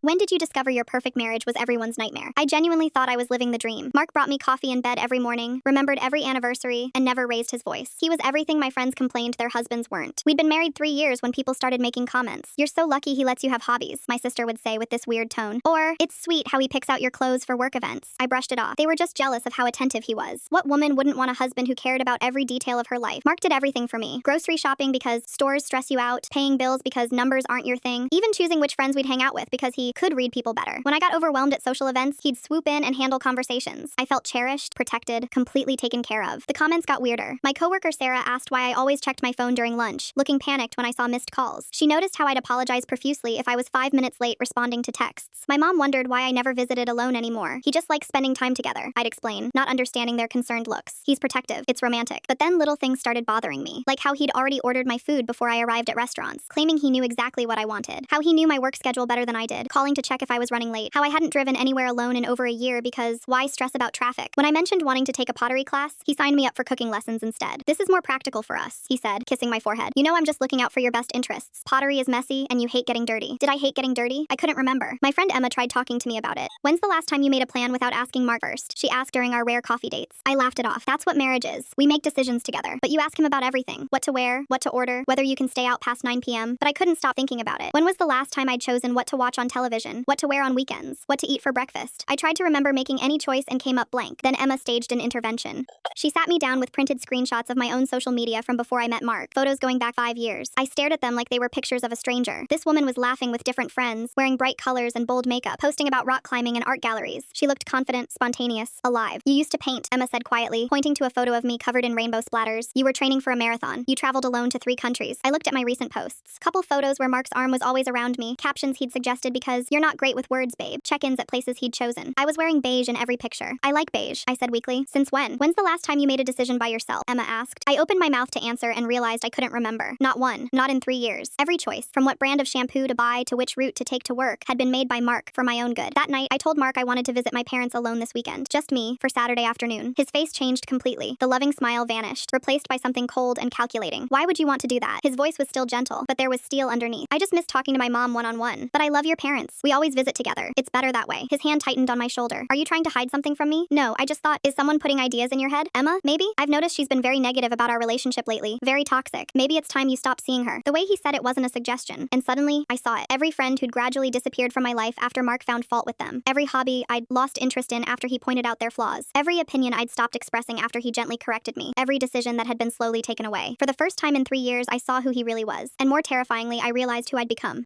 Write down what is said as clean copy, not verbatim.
When did you discover your perfect marriage was everyone's nightmare? I genuinely thought I was living the dream. Mark brought me coffee in bed every morning, remembered every anniversary, and never raised his voice. He was everything my friends complained their husbands weren't. We'd been married 3 years when people started making comments. "You're so lucky he lets you have hobbies," my sister would say with this weird tone. Or, "It's sweet how he picks out your clothes for work events." I brushed it off. They were just jealous of how attentive he was. What woman wouldn't want a husband who cared about every detail of her life? Mark did everything for me. Grocery shopping because stores stress you out, paying bills because numbers aren't your thing, even choosing which friends we'd hang out with because he could read people better. When I got overwhelmed at social events, he'd swoop in and handle conversations. I felt cherished, protected, completely taken care of. The comments got weirder. My coworker Sarah asked why I always checked my phone during lunch, looking panicked when I saw missed calls. She noticed how I'd apologize profusely if I was 5 minutes late responding to texts. My mom wondered why I never visited alone anymore. "He just likes spending time together," I'd explain, not understanding their concerned looks. "He's protective. It's romantic." But then little things started bothering me, like how he'd already ordered my food before I arrived at restaurants, claiming he knew exactly what I wanted, how he knew my work schedule better than I did, calling to check if I was running late, how I hadn't driven anywhere alone in over a year because why stress about traffic? When I mentioned wanting to take a pottery class, he signed me up for cooking lessons instead. "This is more practical for us," he said, kissing my forehead. "You know I'm just looking out for your best interests. Pottery is messy and you hate getting dirty." Did I hate getting dirty? I couldn't remember. My friend Emma tried talking to me about it. "When's the last time you made a plan without asking Mark first?" she asked during our rare coffee dates. I laughed it off. "That's what marriage is. We make decisions together. But you ask him about everything. What to wear, what to order, whether you can stay out past 9 p.m. But I couldn't stop thinking about it. When was the last time I'd chosen what to watch on television, what to wear on weekends, what to eat for breakfast? I tried to remember making any choice and came up blank. Then Emma staged an intervention. She sat me down with printed screenshots of my own social media from before I met Mark, photos going back 5 years. I stared at them like they were pictures of a stranger. This woman was laughing with different friends, wearing bright colors and bold makeup, posting about rock climbing and art galleries. She looked confident, spontaneous, alive. "You used to paint," Emma said quietly, pointing to a photo of me covered in rainbow splatters. "You were training for a marathon. You traveled alone to 3 countries." I looked at my recent posts. Couple photos where Mark's arm was always around me, captions he'd suggested because "you're not great with words, babe," check-ins at places he'd chosen. I was wearing beige in every picture. "I like beige," I said weakly. "Since when? When's the last time you made a decision by yourself?" Emma asked. I opened my mouth to answer and realized I couldn't remember. Not one. Not in 3 years. Every choice, from what brand of shampoo to buy to which route to take to work, had been made by Mark for my own good. That night, I told Mark I wanted to visit my parents alone this weekend. Just me, for Saturday afternoon. His face changed completely. The loving smile vanished, replaced by something cold and calculating. "Why would you want to do that?" His voice was still gentle, but there was steel underneath. "I just miss talking to my mom one-on-one. But I love your parents. We always visit together. It's better that way." His hand tightened on my shoulder. "Are you trying to hide something from me?" "No, I just thought, is someone putting ideas in your head?" "Emma, maybe? I've noticed she's been very negative about our relationship lately. Very toxic. Maybe it's time you stop seeing her." The way he said it wasn't a suggestion, and suddenly, I saw it. Every friend who'd gradually disappeared from my life after Mark found fault with them. Every hobby I'd lost interest in after he pointed out their flaws. Every opinion I'd stopped expressing after he gently corrected me. Every decision that had been slowly taken away. For the first time in 3 years, I saw who he really was. And more terrifyingly, I realized who I'd become.